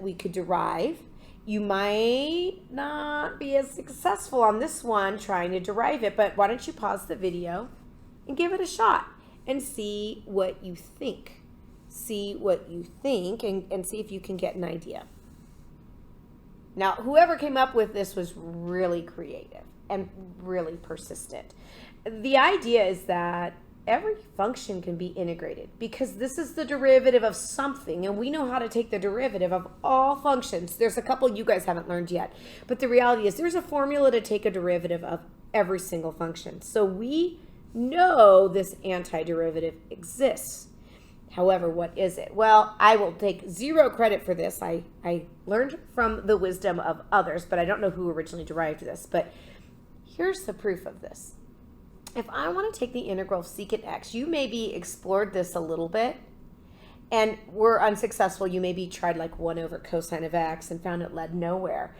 we could derive. You might not be as successful on this one trying to derive it, but why don't you pause the video and give it a shot and see what you think. See what you think and see if you can get an idea. Now, whoever came up with this was really creative and really persistent. The idea is that every function can be integrated because this is the derivative of something, and we know how to take the derivative of all functions. There's a couple you guys haven't learned yet, but the reality is there's a formula to take a derivative of every single function. So we know this antiderivative exists. However, what is it? Well, I will take zero credit for this. I learned from the wisdom of others, but I don't know who originally derived this. But here's the proof of this. If I want to take the integral of secant x, you maybe explored this a little bit and were unsuccessful. You maybe tried like 1 over cosine of x and found it led nowhere,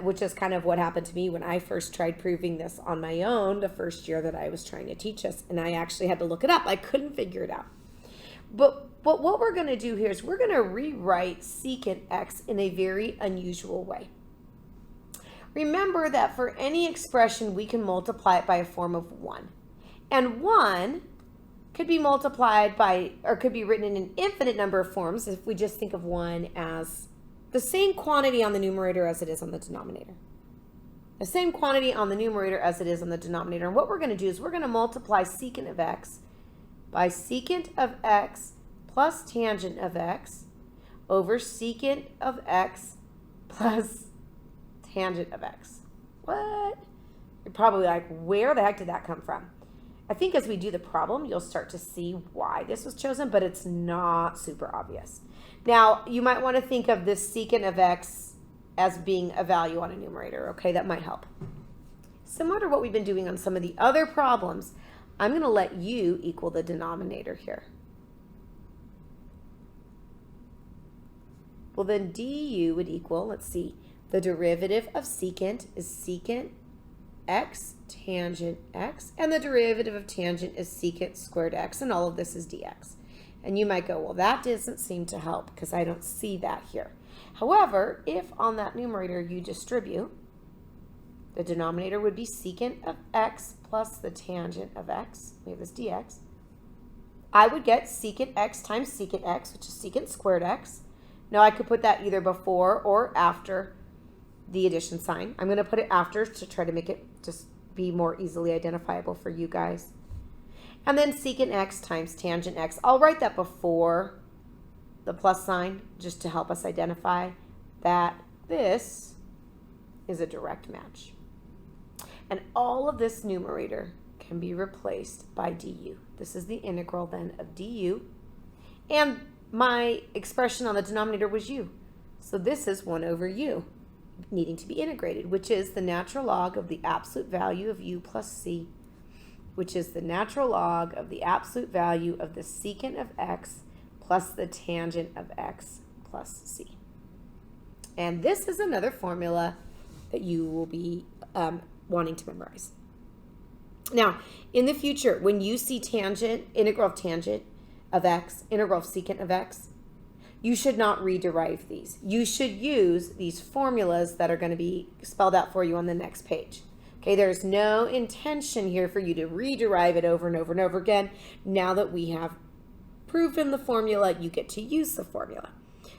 which is kind of what happened to me when I first tried proving this on my own the first year that I was trying to teach this. And I actually had to look it up. I couldn't figure it out. But what we're going to do here is we're going to rewrite secant x in a very unusual way. Remember that for any expression, we can multiply it by a form of 1. And 1 could be multiplied by, or could be written in an infinite number of forms if we just think of 1 as the same quantity on the numerator as it is on the denominator. The same quantity on the numerator as it is on the denominator. And what we're going to do is we're going to multiply secant of x by secant of x plus tangent of x over secant of x plus tangent of x. What? You're probably like, where the heck did that come from? I think as we do the problem, you'll start to see why this was chosen, but it's not super obvious. Now, you might want to think of this secant of x as being a value on a numerator, okay? That might help. Similar to what we've been doing on some of the other problems, I'm going to let u equal the denominator here. Well, then du would equal, let's see, the derivative of secant is secant x tangent x, and the derivative of tangent is secant squared x, and all of this is dx. And you might go, well, that doesn't seem to help because I don't see that here. However, if on that numerator you distribute, the denominator would be secant of x plus the tangent of x. We have this dx. I would get secant x times secant x, which is secant squared x. Now I could put that either before or after the addition sign. I'm going to put it after to try to make it just be more easily identifiable for you guys. And then secant x times tangent x. I'll write that before the plus sign just to help us identify that this is a direct match. And all of this numerator can be replaced by du. This is the integral then of du. And my expression on the denominator was u. So this is 1 over u needing to be integrated, which is the natural log of the absolute value of u plus c, which is the natural log of the absolute value of the secant of x plus the tangent of x plus c. And this is another formula that you will be wanting to memorize. Now, in the future, when you see integral of tangent of x, integral of secant of x, you should not rederive these. You should use these formulas that are going to be spelled out for you on the next page. Okay, there's no intention here for you to rederive it over and over and over again. Now that we have proven the formula, you get to use the formula.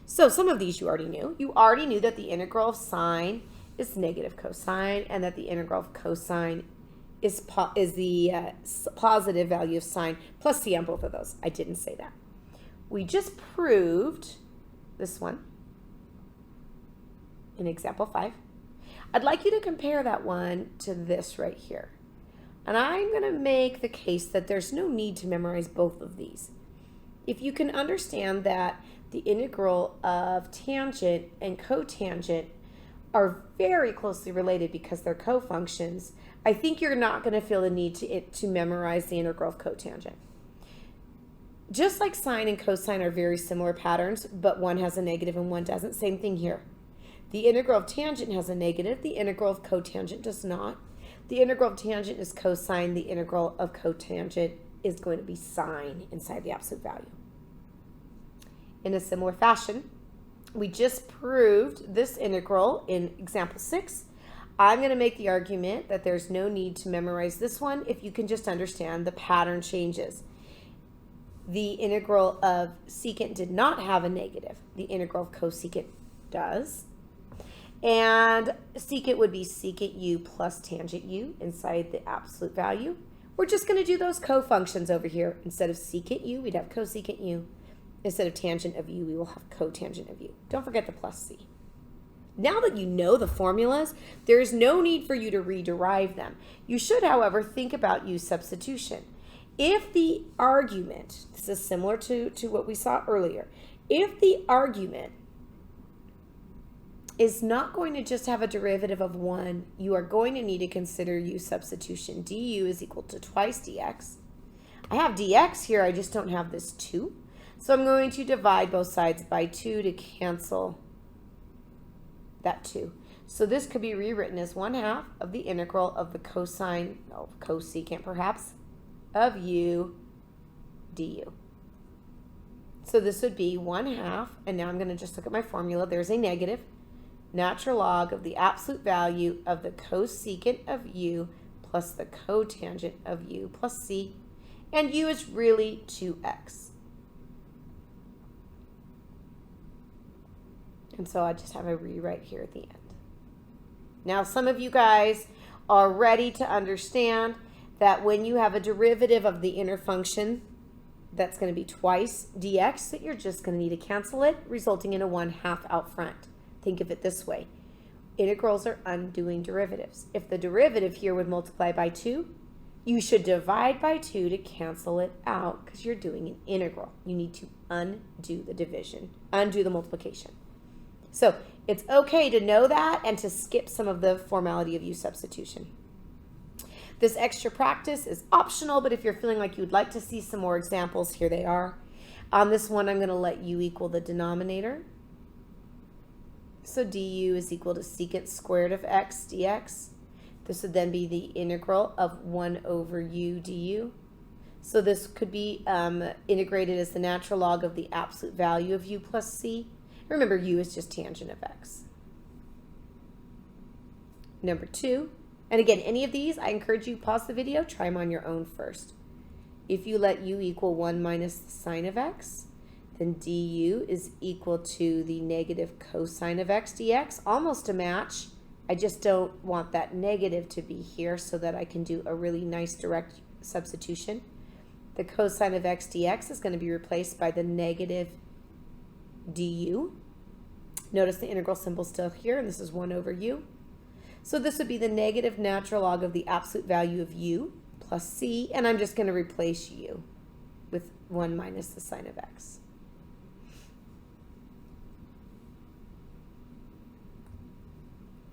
So some of these you already knew. You already knew that the integral of sine is negative cosine, and that the integral of cosine is the positive value of sine plus c on both of those. I didn't say that. We just proved this one in example 5. I'd like you to compare that one to this right here. And I'm going to make the case that there's no need to memorize both of these. If you can understand that the integral of tangent and cotangent are very closely related because they're cofunctions, I think you're not going to feel the need to memorize the integral of cotangent. Just like sine and cosine are very similar patterns, but one has a negative and one doesn't, same thing here. The integral of tangent has a negative, the integral of cotangent does not. The integral of tangent is cosine, the integral of cotangent is going to be sine inside the absolute value. In a similar fashion, We just proved this integral in example 6. I'm going to make the argument that there's no need to memorize this one if you can just understand the pattern changes. The integral of secant did not have a negative. The integral of cosecant does. And secant would be secant u plus tangent u inside the absolute value. We're just going to do those co-functions over here. Instead of secant u, we'd have cosecant u. Instead of tangent of u, we will have cotangent of u. Don't forget the plus c. Now that you know the formulas, there is no need for you to rederive them. You should, however, think about u substitution. If the argument, this is similar to what we saw earlier, if the argument is not going to just have a derivative of 1, you are going to need to consider u substitution. du is equal to twice dx. I have dx here, I just don't have this 2. So I'm going to divide both sides by 2 to cancel that 2. So this could be rewritten as 1/2 of the integral of the cosecant perhaps, of u du. So this would be 1/2, and now I'm going to just look at my formula. There's a negative. Natural log of the absolute value of the cosecant of u plus the cotangent of u plus c. And u is really 2x. And so I just have a rewrite here at the end. Now, some of you guys are ready to understand that when you have a derivative of the inner function, that's going to be twice dx, that you're just going to need to cancel it, resulting in a 1/2 out front. Think of it this way. Integrals are undoing derivatives. If the derivative here would multiply by 2, you should divide by 2 to cancel it out because you're doing an integral. You need to undo the division, undo the multiplication. So it's okay to know that and to skip some of the formality of u substitution. This extra practice is optional, but if you're feeling like you'd like to see some more examples, here they are. On this one, I'm going to let u equal the denominator. So du is equal to secant squared of x dx. This would then be the integral of 1 over u du. So this could be integrated as the natural log of the absolute value of u plus c. Remember, u is just tangent of x. Number 2, and again, any of these, I encourage you, pause the video, try them on your own first. If you let u equal 1 minus the sine of x, then du is equal to the negative cosine of x dx, almost a match. I just don't want that negative to be here so that I can do a really nice direct substitution. The cosine of x dx is going to be replaced by the negative du. Notice the integral symbol still here, and this is 1 over u. So this would be the negative natural log of the absolute value of u plus c, and I'm just going to replace u with 1 minus the sine of x.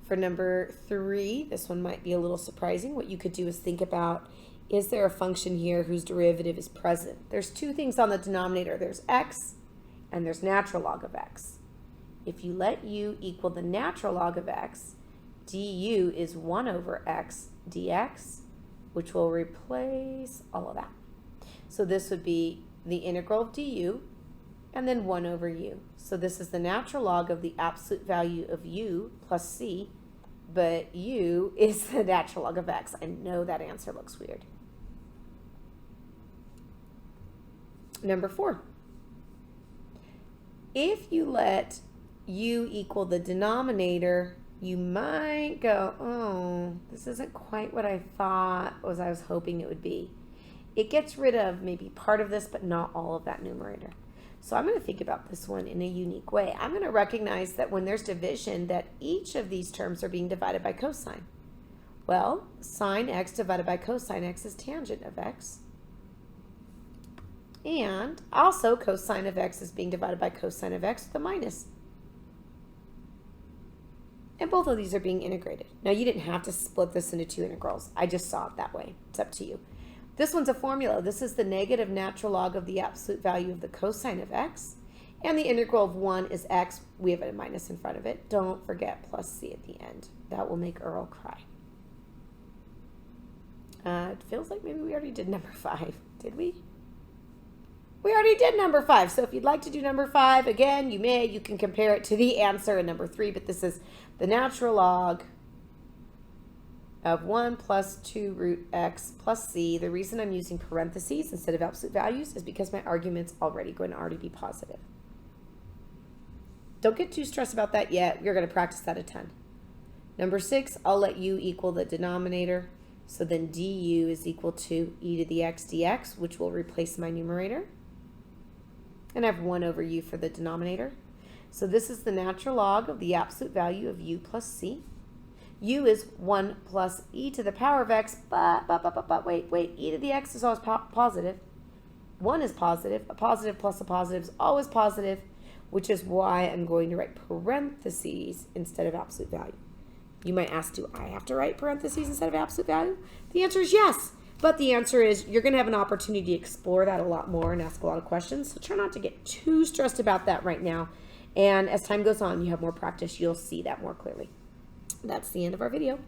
For number 3, this one might be a little surprising. What you could do is think about, is there a function here whose derivative is present? There's 2 things on the denominator. There's x, and there's natural log of x. If you let u equal the natural log of x, du is 1 over x dx, which will replace all of that. So this would be the integral of du, and then 1 over u. So this is the natural log of the absolute value of u plus c, but u is the natural log of x. I know that answer looks weird. Number 4. If you let u equal the denominator, you might go, oh, this isn't quite what I thought I was hoping it would be. It gets rid of maybe part of this, but not all of that numerator. So I'm going to think about this one in a unique way. I'm going to recognize that when there's division, that each of these terms are being divided by cosine. Well, sine x divided by cosine x is tangent of x. And also cosine of x is being divided by cosine of x with a minus. And both of these are being integrated. Now, you didn't have to split this into 2 integrals. I just saw it that way. It's up to you. This one's a formula. This is the negative natural log of the absolute value of the cosine of x. And the integral of 1 is x. We have a minus in front of it. Don't forget plus c at the end. That will make Earl cry. It feels like maybe we already did number 5. Did we? We already did number 5. So if you'd like to do number 5, again, you can compare it to the answer in number 3, but this is the natural log of 1 plus 2 root x plus c. The reason I'm using parentheses instead of absolute values is because my argument's going to already be positive. Don't get too stressed about that yet. We're going to practice that a ton. Number 6, I'll let u equal the denominator. So then du is equal to e to the x dx, which will replace my numerator. And I have 1 over u for the denominator. So this is the natural log of the absolute value of u plus c. U is 1 plus e to the power of x, but wait, e to the x is always positive. 1 is positive. A positive plus a positive is always positive, which is why I'm going to write parentheses instead of absolute value. You might ask, do I have to write parentheses instead of absolute value? The answer is yes. But the answer is you're going to have an opportunity to explore that a lot more and ask a lot of questions. So try not to get too stressed about that right now. And as time goes on, you have more practice, you'll see that more clearly. That's the end of our video.